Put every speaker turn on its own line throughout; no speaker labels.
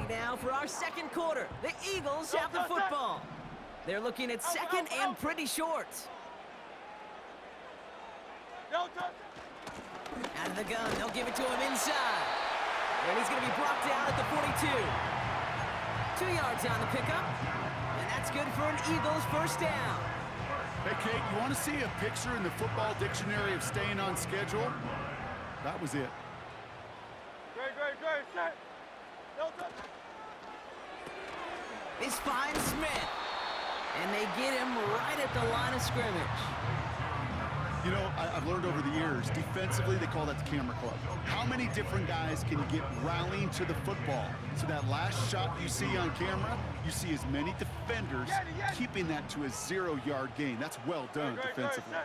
now for our second quarter. The Eagles have the football. They're looking at second and pretty short. Out of the gun, they'll give it to him inside. And he's going to be brought down at the 42. 2 yards on the pickup. And that's good for an Eagles first down.
Hey, Kate, you want to see a picture in the football dictionary of staying on schedule? That was it.
Great, set.
This finds Smith. And they get him right at the line of scrimmage.
You know, I've learned over the years, defensively, they call that the camera club. How many different guys can get rallying to the football? So that last shot you see on camera, you see as many defenders keeping that to a 0-yard gain. That's well done defensively.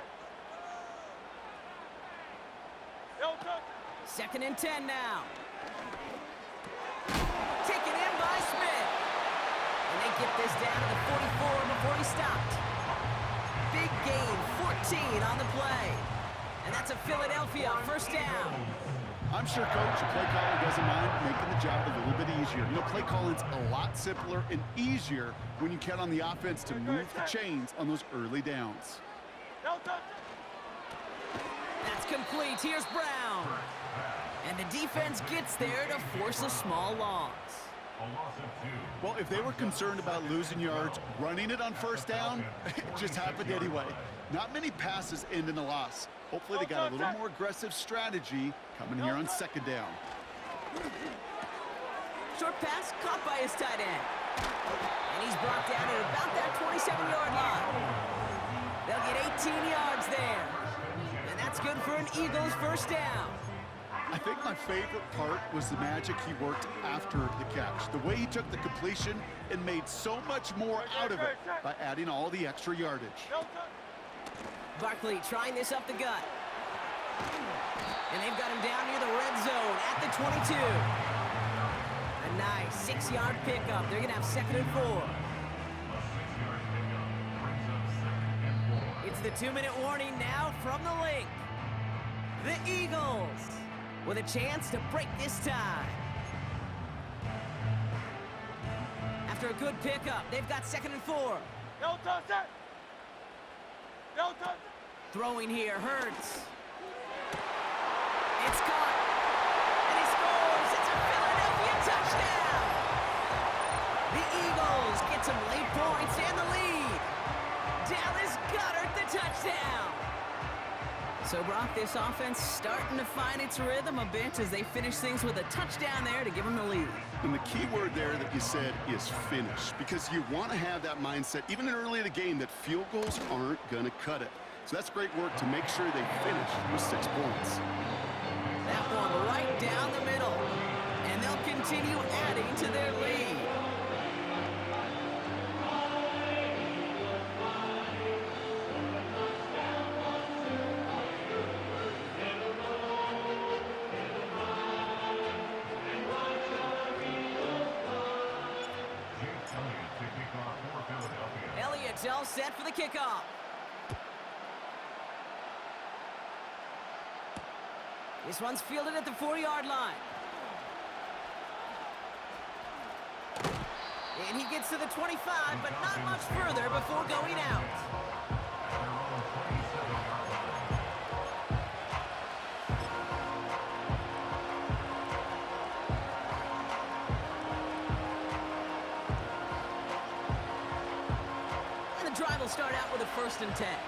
Second and 10 now. Taken in by Smith. And they get this down to the 44 before he stopped. Big gain, 14 on the play. And that's a Philadelphia first down.
I'm sure Coach, the play caller doesn't mind making the job a little bit easier. You know, play calling's a lot simpler and easier when you count on the offense to move the chains on those early downs.
That's complete. Here's Brown. And the defense gets there to force a small loss.
Well, if they were concerned about losing yards, running it on first down, it just happened anyway. Not many passes end in a loss. Hopefully they got a little more aggressive strategy coming here on second down.
Short pass caught by his tight end. And he's brought down at about that 27-yard line. They'll get 18 yards there. And that's good for an Eagles first down.
I think my favorite part was the magic he worked after the catch. The way he took the completion and made so much more out of it by adding all the extra yardage.
Barkley trying this up the gut. And they've got him down near the red zone at the 22. A nice 6-yard pickup. They're going to have second and 4. It's the 2-minute warning now from the link. The Eagles with a chance to break this tie. After a good pickup, they've got second and 4. Throwing here, Hurts. It's caught. And he scores. It's a Philadelphia touchdown. The Eagles get some late points and the lead. Dallas Goedert the touchdown. So, Brock, this offense starting to find its rhythm a bit as they finish things with a touchdown there to give them the lead.
And the key word there that you said is finish, because you want to have that mindset, even early in the game, that field goals aren't going to cut it. So that's great work to make sure they finish with 6 points.
That one right down the middle. And they'll continue adding to their lead. Elliott's all set for the kickoff. This one's fielded at the 4-yard line. And he gets to the 25, but not much further before going out. And the drive will start out with a 1st and 10.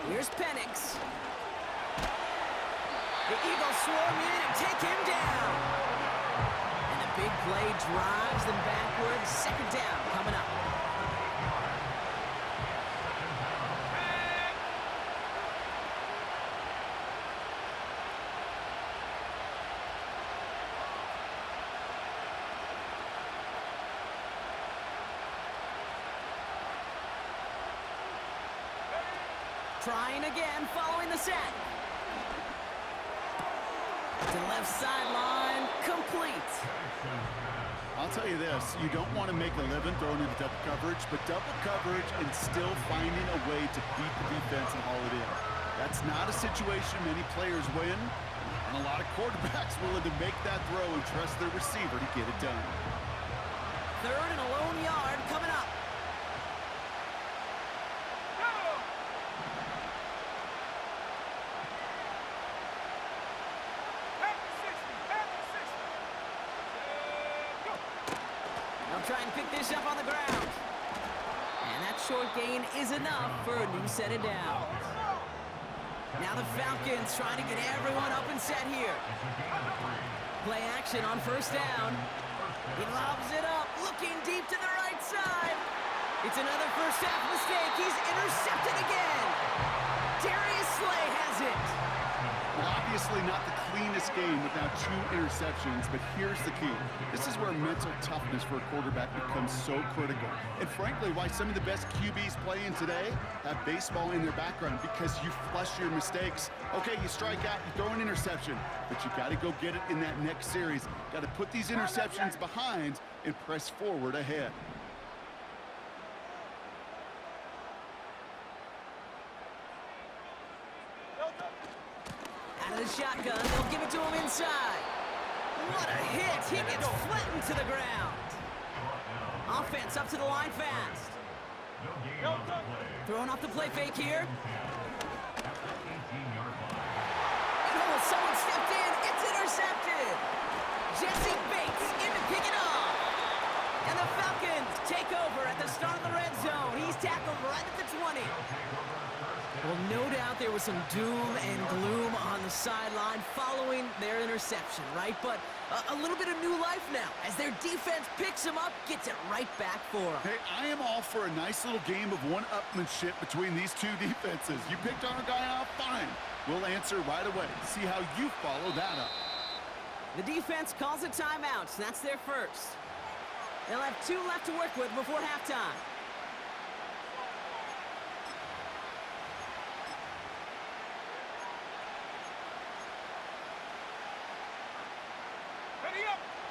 Here's Penix. The Eagles swarm in and take him down. And the big play drives them backwards. Second down coming up. Trying again, following the set. To the left sideline, complete.
I'll tell you this, you don't want to make a living throwing into double coverage, but double coverage and still finding a way to beat the defense and haul it in. That's not a situation many players win, and a lot of quarterbacks willing to make that throw and trust their receiver to get it done.
3rd and a lone yard coming up. They'll try and pick this up on the ground. And that short gain is enough for a new set of downs. Now the Falcons trying to get everyone up and set here. Play action on 1st down. He lobs it up, looking deep to the right side. It's another first half mistake. He's intercepted again. Darius Slay has it.
Well, obviously not the cleanest game with now 2 interceptions, but here's the key. This is where mental toughness for a quarterback becomes so critical. And frankly, why some of the best QBs playing today have baseball in their background, because you flush your mistakes. Okay, you strike out, you throw an interception, but you got to go get it in that next series. Got to put these interceptions behind and press forward ahead.
Out of the shotgun, they'll give it to him inside. What a hit! He gets flattened to the ground. Offense up to the line fast. Throwing off the play fake here. Oh, someone stepped in. It's intercepted. Jesse Bates in to pick it off. And the Falcons take over at the start of the red zone. He's tackled right at the 20. Well, no doubt there was some doom and gloom on the sideline following their interception, right? But a little bit of new life now as their defense picks him up, gets it right back for him.
Hey, I am all for a nice little game of one-upmanship between these 2 defenses. You picked our guy off, fine. We'll answer right away. See how you follow that up.
The defense calls a timeout. That's their first. They'll have 2 left to work with before halftime.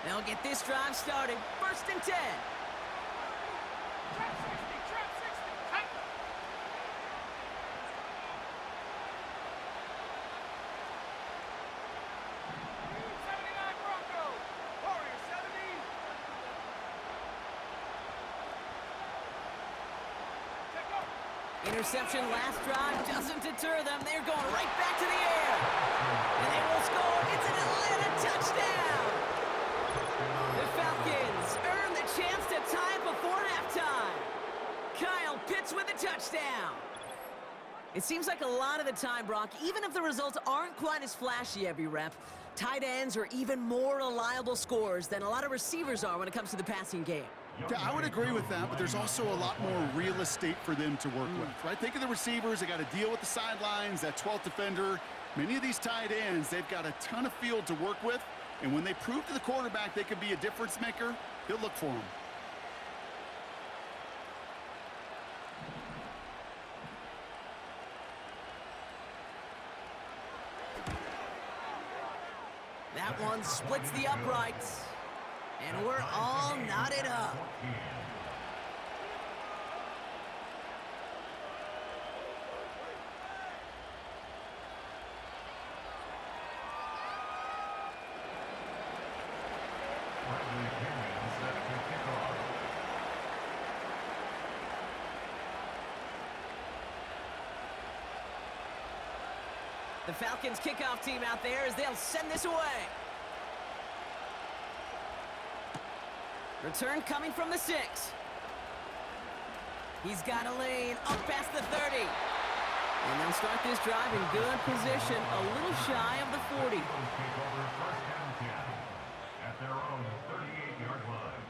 They'll get this drive started. 1st and 10.
Trap 60, tight. Broncos. Warrior 70. Take over.
Interception last drive doesn't deter them. They're going right back to the air. And they will score. It's an Atlanta touchdown. The Falcons earn the chance to tie it before halftime. Kyle Pitts with a touchdown. It seems like a lot of the time, Brock, even if the results aren't quite as flashy every rep, tight ends are even more reliable scorers than a lot of receivers are when it comes to the passing game.
Yeah, I would agree with that, but there's also a lot more real estate for them to work with, right? Think of the receivers. They got to deal with the sidelines, that 12th defender. Many of these tight ends, they've got a ton of field to work with. And when they prove to the quarterback they could be a difference maker, he'll look for them.
That one splits the uprights. And we're all knotted up. The Falcons kickoff team out there as they'll send this away. Return coming from the 6. He's got a lane up past the 30. And they'll start this drive in good position, a little shy of the 40.
At their own 38-yard line.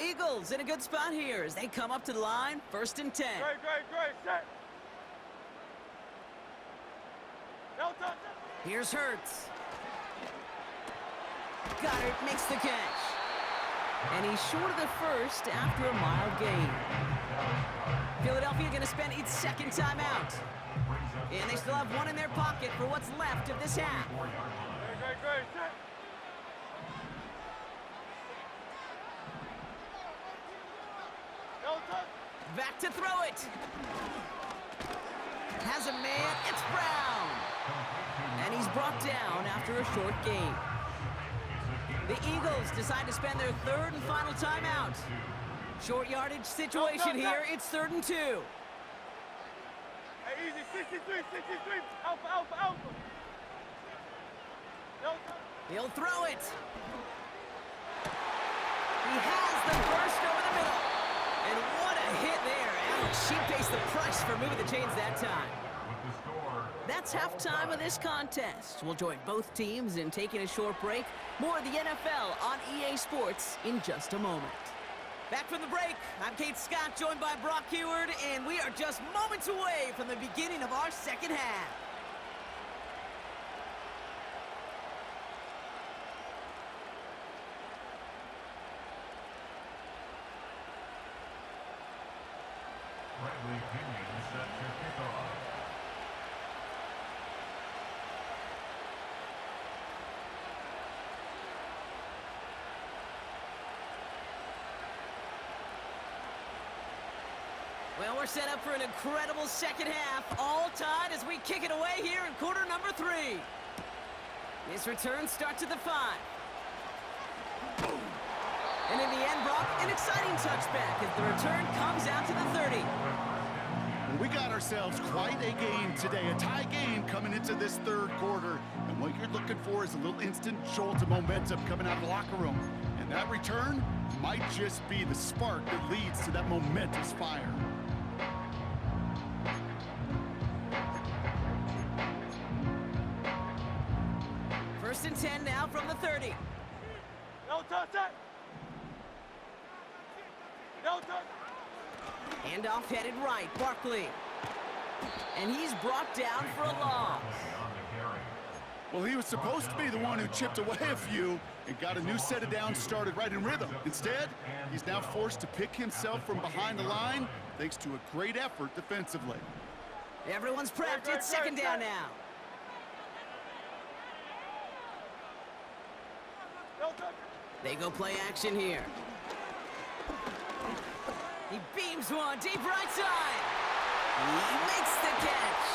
Eagles in a good spot here as they come up to the line, 1st and 10.
Great, set. Delta.
Here's Hurts. Goddard makes the catch. And he's short of the first after a mild gain. Philadelphia going to spend its second timeout. And they still have one in their pocket for what's left of this half.
Great, set. Delta.
Back to throw it. Has a man. It's Brown. And he's brought down after a short gain. The Eagles decide to spend their third and final timeout. Short yardage situation here. It's 3rd and 2.
Hey, easy. 63. Alpha. Delta.
He'll throw it. He has the burst over the middle. And what a hit there. Ouch, she pays the price for moving the chains that time. That's halftime of this contest. We'll join both teams in taking a short break. More of the NFL on EA Sports in just a moment. Back from the break, I'm Kate Scott, joined by Brock Heward, and we are just moments away from the beginning of our second half.
Bradley Pinion set to kick off.
Well, we're set up for an incredible second half, all tied as we kick it away here in quarter number 3. This return starts at the 5. And in the end, Brock, an exciting touchback as the return comes out to the 30.
We got ourselves quite a game today, a tie game coming into this third quarter. And what you're looking for is a little instant jolt of momentum coming out of the locker room. And that return might just be the spark that leads to that momentous fire.
First and 10 now from the 30.
Delta, set. Delta.
Handoff headed right, Barkley. And he's brought down for a loss.
Well, he was supposed to be the one who chipped away a few and got a new set of downs started right in rhythm. Instead, he's now forced to pick himself from behind the line thanks to a great effort defensively.
Everyone's prepped. It's second down now.
Delta.
They go play action here. He beams one deep right side. He makes the catch.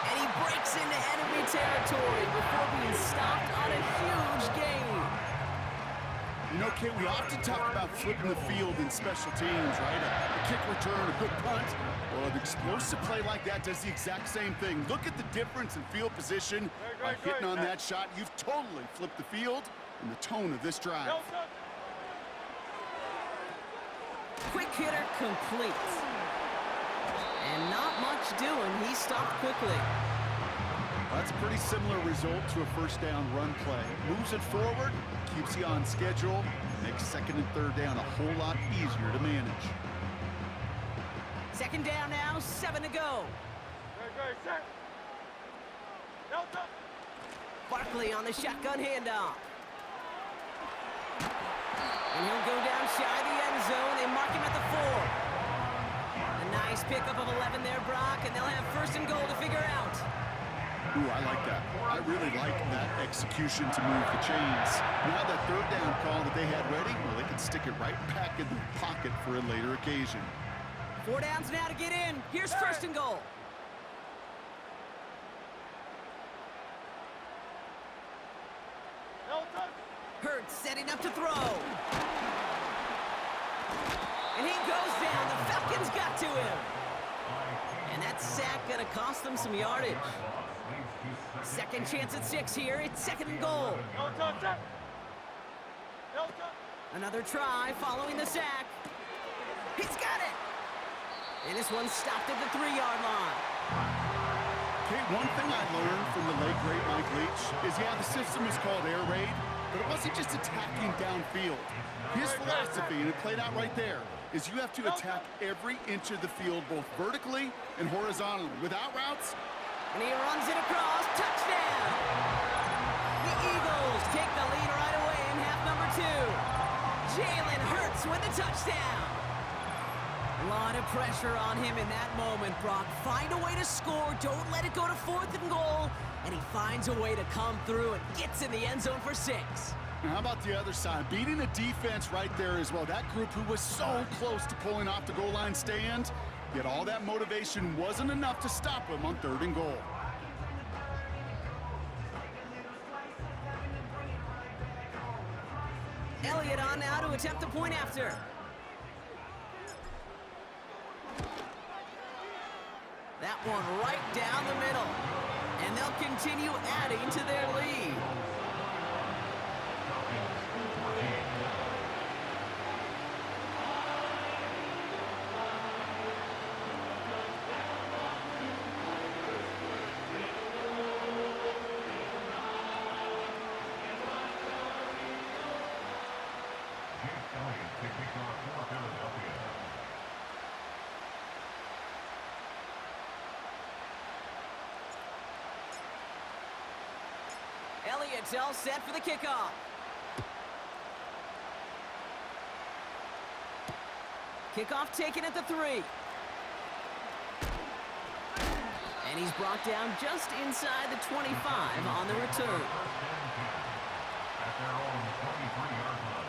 And he breaks into enemy territory before being stopped on a huge gain.
You know, Kate, we often talk about flipping the field in special teams, right? A kick return, a good punt. Well, an explosive play like that does the exact same thing. Look at the difference in field position. By hitting on that shot, you've totally flipped the field and the tone of this drive.
Delta.
Quick hitter complete. And not much doing. He stopped quickly.
That's a pretty similar result to a first down run play. Moves it forward, keeps you on schedule, makes second and third down a whole lot easier to manage.
Second down now, 7 to go.
Great, set. Delta.
Barkley on the shotgun handoff. And he'll go down shy of the end zone. They mark him at the 4. A nice pickup of 11 there, Brock, and they'll have first and goal to figure out.
Ooh, I like that. I really like that execution to move the chains. Now that third down call that they had ready, well, they can stick it right back in their pocket for a later occasion.
4 downs now to get in. Here's first and goal.
Delta.
Hurts setting up to throw. And he goes down. The Falcons got to him. And that sack going to cost them some yardage. Second chance at 6 here. It's second and goal.
Delta, set. Delta.
Another try following the sack. He's got it. And this one stopped at the 3-yard line.
Kate, one thing I learned from the late, great Mike Leach is, yeah, the system was called air raid, but it wasn't just attacking downfield. His philosophy, and it played out right there, is you have to attack every inch of the field, both vertically and horizontally. Without routes,
And he runs it across. Touchdown! The Eagles take the lead right away in half number 2. pressure on him in that moment, Brock. Find a way to score. Don't let it go to 4th and goal. And he finds a way to come through and gets in the end zone for 6.
Now, how about the other side? Beating the defense right there as well. That group who was so close to pulling off the goal line stand, yet all that motivation wasn't enough to stop him on 3rd and goal.
Elliott on now to attempt the point after. That one right down the middle. And they'll continue adding to their lead. Elliott's all set for the kickoff. Kickoff taken at the 3. And he's brought down just inside the 25 on the return.
At their own 23-yard line.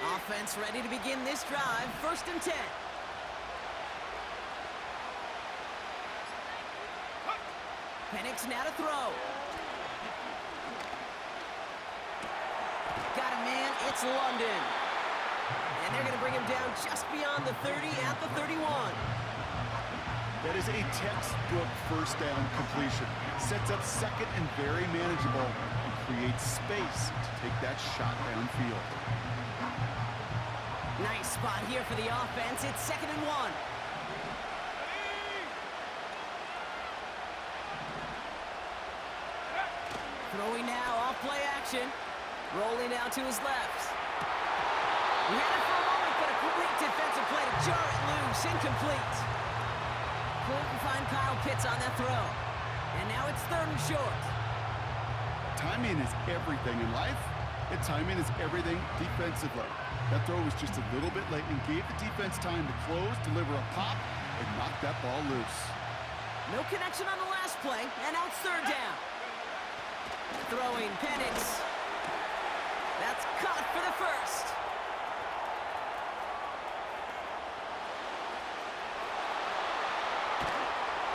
Offense ready to begin this drive. 1st and 10. Penix now to throw. Got a man, it's London. And they're going to bring him down just beyond the 30 at the 31.
That is a textbook 1st down completion. Sets up 2nd and very manageable and creates space to take that shot downfield.
Nice spot here for the offense. It's 2nd and 1. Throwing now off play action. Rolling out to his left. He had it for a moment, but a great defensive play to jar it loose. Incomplete. Couldn't find Kyle Pitts on that throw. And now it's 3rd and short.
Timing is everything in life, and timing is everything defensively. That throw was just a little bit late and gave the defense time to close, deliver a pop, and knock that ball loose.
No connection on the last play, and now it's 3rd down. Throwing Penix. That's caught for the 1st.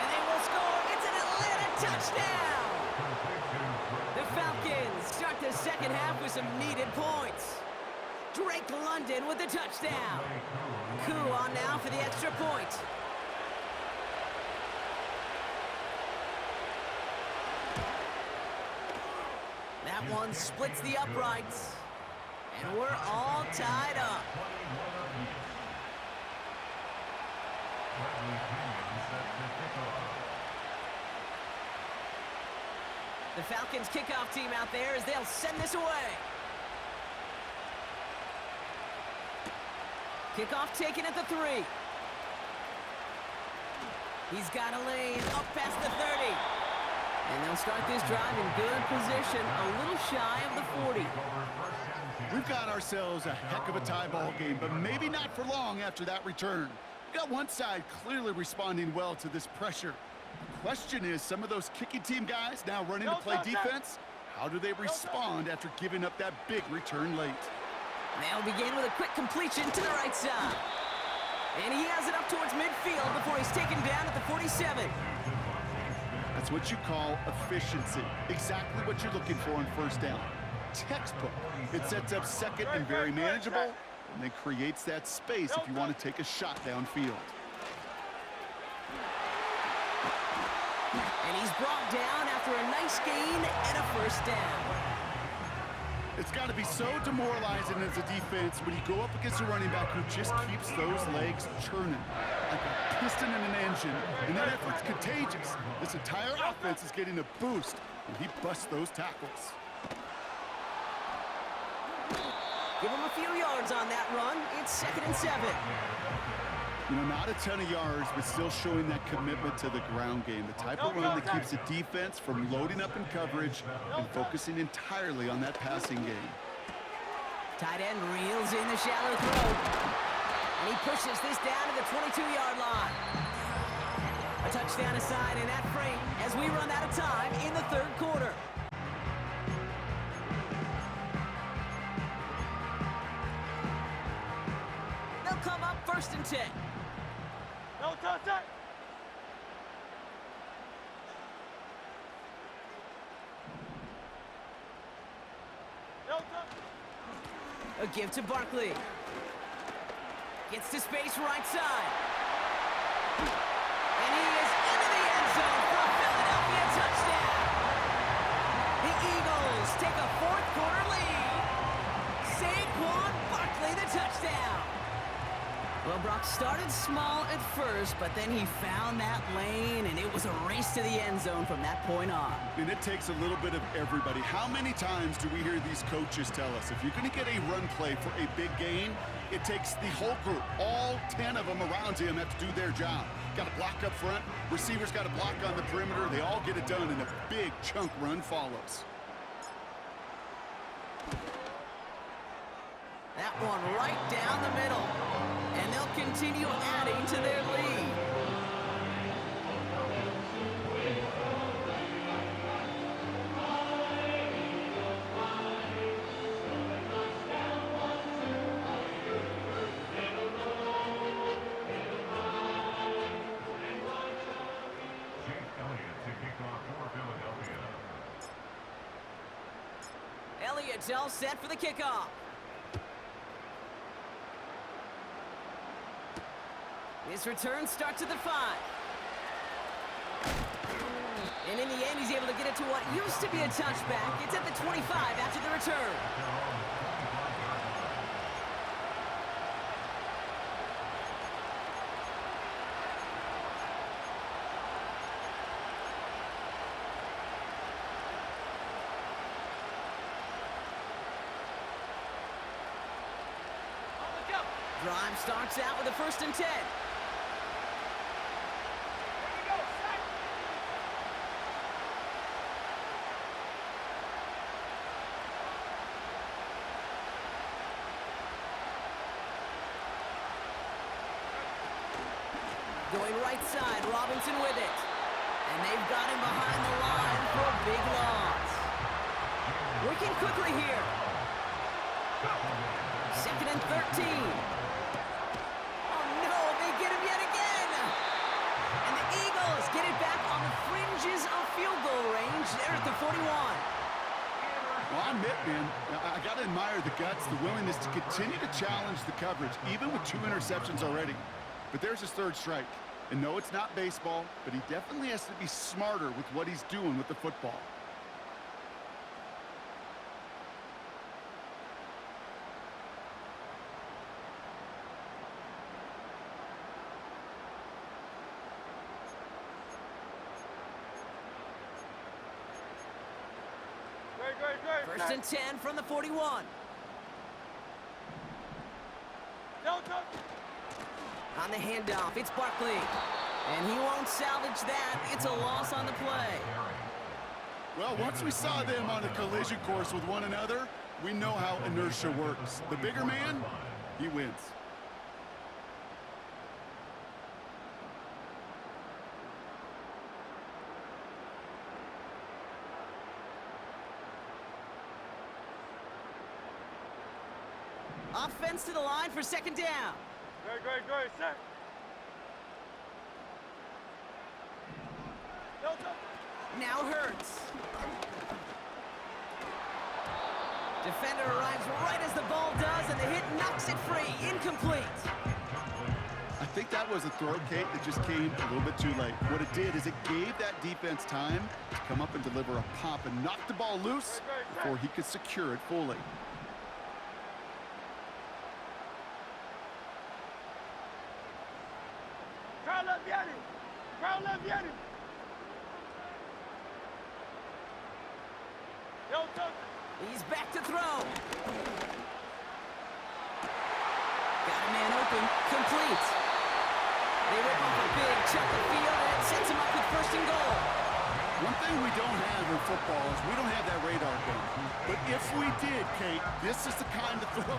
And they will score. It's an Atlanta touchdown. The Falcons start the 2nd half with some needed points. Drake London with the touchdown. Koo on now for the extra point. That one splits the uprights. And we're all tied up. The Falcons kickoff team out there as they'll send this away. Kickoff taken at the 3. He's got a lane up past the 30. And they'll start this drive in good position, a little shy of the 40.
We've got ourselves a heck of a tie ball game, but maybe not for long after that return. We've got one side clearly responding well to this pressure. The question is, some of those kicking team guys now running to play defense, how do they respond after giving up that big return late?
They'll begin with a quick completion to the right side. And he has it up towards midfield before he's taken down at the 47.
That's what you call efficiency. Exactly what you're looking for on 1st down. Textbook. It sets up 2nd and very manageable, and then creates that space if you want to take a shot downfield.
And he's brought down after a nice gain and a first down.
It's got to be so demoralizing as a defense when you go up against a running back who just keeps those legs churning like a piston in an engine, and that effort's contagious. This entire offense is getting a boost when he busts those tackles.
Give him a few yards on that run. It's 2nd and 7.
You know, not a ton of yards, but still showing that commitment to the ground game. The type of run that keeps the defense from loading up in coverage and focusing entirely on that passing game.
Tight end reels in the shallow throw. And he pushes this down to the 22-yard line. A touchdown aside in that frame as we run out of time in the 3rd quarter. They'll come up 1st and 10.
No touchdown. No touchdown.
A give to Barkley. Gets to space right side. And he is into the end zone for a Philadelphia touchdown. The Eagles take a 4th quarter lead. Saquon Barkley the touchdown. Well, Brock started small at first, but then he found that lane, and it was a race to the end zone from that point on.
And it takes a little bit of everybody. How many times do we hear these coaches tell us, if you're going to get a run play for a big gain, it takes the whole group, all 10 of them around him have to do their job. Got to block up front, receivers got to block on the perimeter. They all get it done, and a big chunk run follows.
That one right down the middle. And they'll continue adding to their lead. Elliott's all set for the kickoff. His return starts at the 5. And in the end, he's able to get it to what used to be a touchback. It's at the 25 after the return. Drive starts out with a 1st and 10. Going right side, Robinson with it. And they've got him behind the line for a big loss. Working quickly here. 2nd and 13. Oh no, they get him yet again. And the Eagles get it back on the fringes of field goal range. They're at the 41.
Well, I admit, man, I got to admire the guts, the willingness to continue to challenge the coverage, even with 2 interceptions already. But there's his 3rd strike. And no, it's not baseball, but he definitely has to be smarter with what he's doing with the football.
Great.
1st and 10 from the 41.
No touchdown.
On the handoff, it's Barkley. And he won't salvage that. It's a loss on the play.
Well, once we saw them on a collision course with one another, we know how inertia works. The bigger man, he wins.
Offense to the line for 2nd down.
Great, set. No touchdown.
Now Hurts. Defender arrives right as the ball does, and the hit knocks it free. Incomplete.
I think that was a throw, Kate, that just came a little bit too late. What it did is it gave that defense time to come up and deliver a pop and knock the ball loose before he could secure it fully.
Crowd viene! Crowd viene! Yo, Tuck!
He's back to throw. Got a man open. Complete. They rip off a big chunk of field, and it sets him up with first and goal.
One thing we don't have in football is we don't have that radar gun. But if we did, Kate, this is the kind of throw,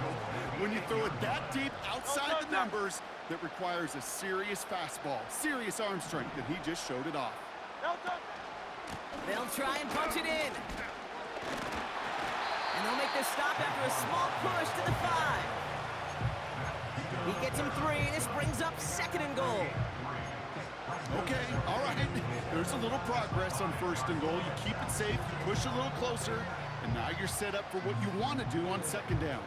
when you throw it that deep outside the numbers, that requires a serious fastball, serious arm strength, and he just showed it off.
Yo, Tuck!
They'll try and punch it in. And they'll make this stop after a small push to the 5. He gets him 3. This brings up second and goal.
Okay, all right. There's a little progress on first and goal. You keep it safe, you push a little closer, and now you're set up for what you want to do on second down.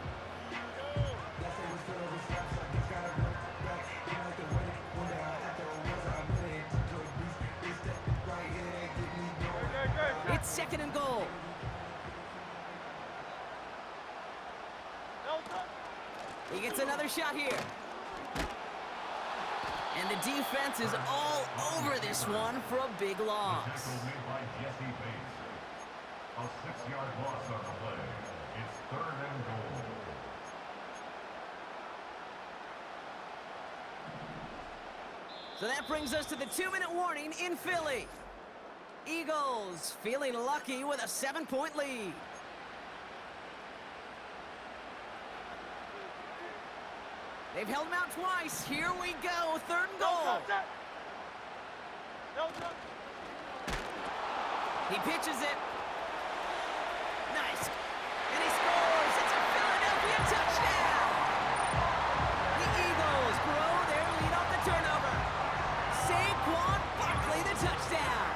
It's second and goal.
Yo, Tuck!
He gets another shot here. And the defense is all over this one for a big loss.
Tackle made by Jesse Bates. A 6-yard loss on the play. It's third and goal.
So that brings us to the 2-minute warning in Philly. Eagles feeling lucky with a 7-point lead. They've held him out twice. Here we go, third and goal.
Yo, Tuck!
He pitches it. Nice. And he scores. It's a Philadelphia touchdown. The Eagles grow their lead off the turnover. Saquon Barkley, the touchdown.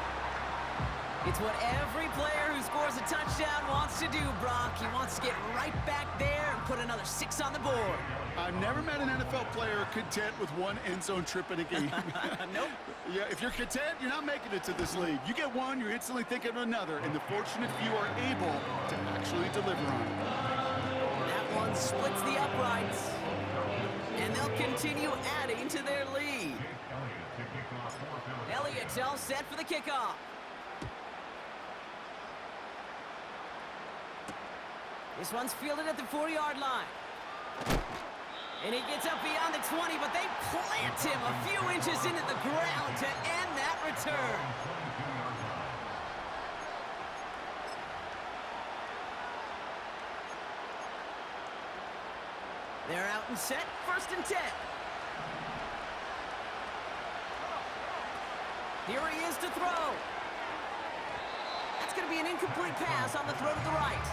It's what every player who scores a touchdown wants to do, Brock. He wants to get right back there and put another 6 on the board.
I've never met an NFL player content with one end zone trip in a game.
Nope.
Yeah, if you're content, you're not making it to this league. You get one, you're instantly thinking of another, and the fortunate few are able to actually deliver on it.
That one splits the uprights. And they'll continue adding to their lead. Elliott's all set for the kickoff. This one's fielded at the 4-yard line. And he gets up beyond the 20, but they plant him a few inches into the ground to end that return. They're out and set, first and 10. Here he is to throw. That's going to be an incomplete pass on the throw to the right.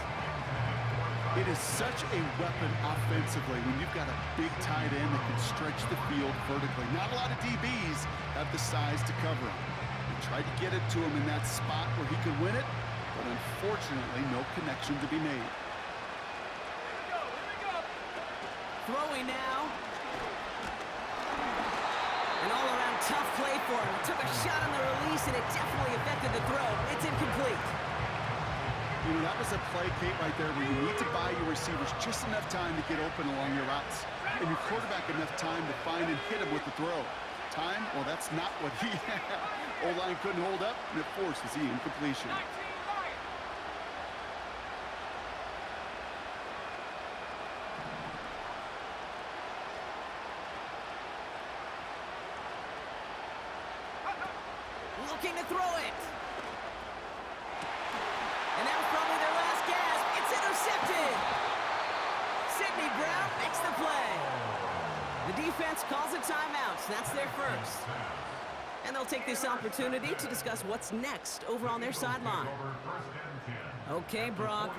It is such a weapon offensively when you've got a big tight end that can stretch the field vertically. Not a lot of DBs have the size to cover him. They tried to get it to him in that spot where he could win it, but unfortunately, no connection to be made.
Here we go!
Throwing now. An all-around tough play for him. Took a shot on the release, and it definitely affected the throw. It's incomplete.
You know, that was a play, Kate, right there where you need to buy your receivers just enough time to get open along your routes. And your quarterback enough time to find and hit him with the throw. Time? Well, that's not what he had. O-line couldn't hold up, and it forces the incompletion.
Looking to throw it. And that was probably their last gasp. It's intercepted. Sidney Brown makes the play. The defense calls a timeout. That's their first. And they'll take this opportunity to discuss what's next over on their sideline. Okay, Brock.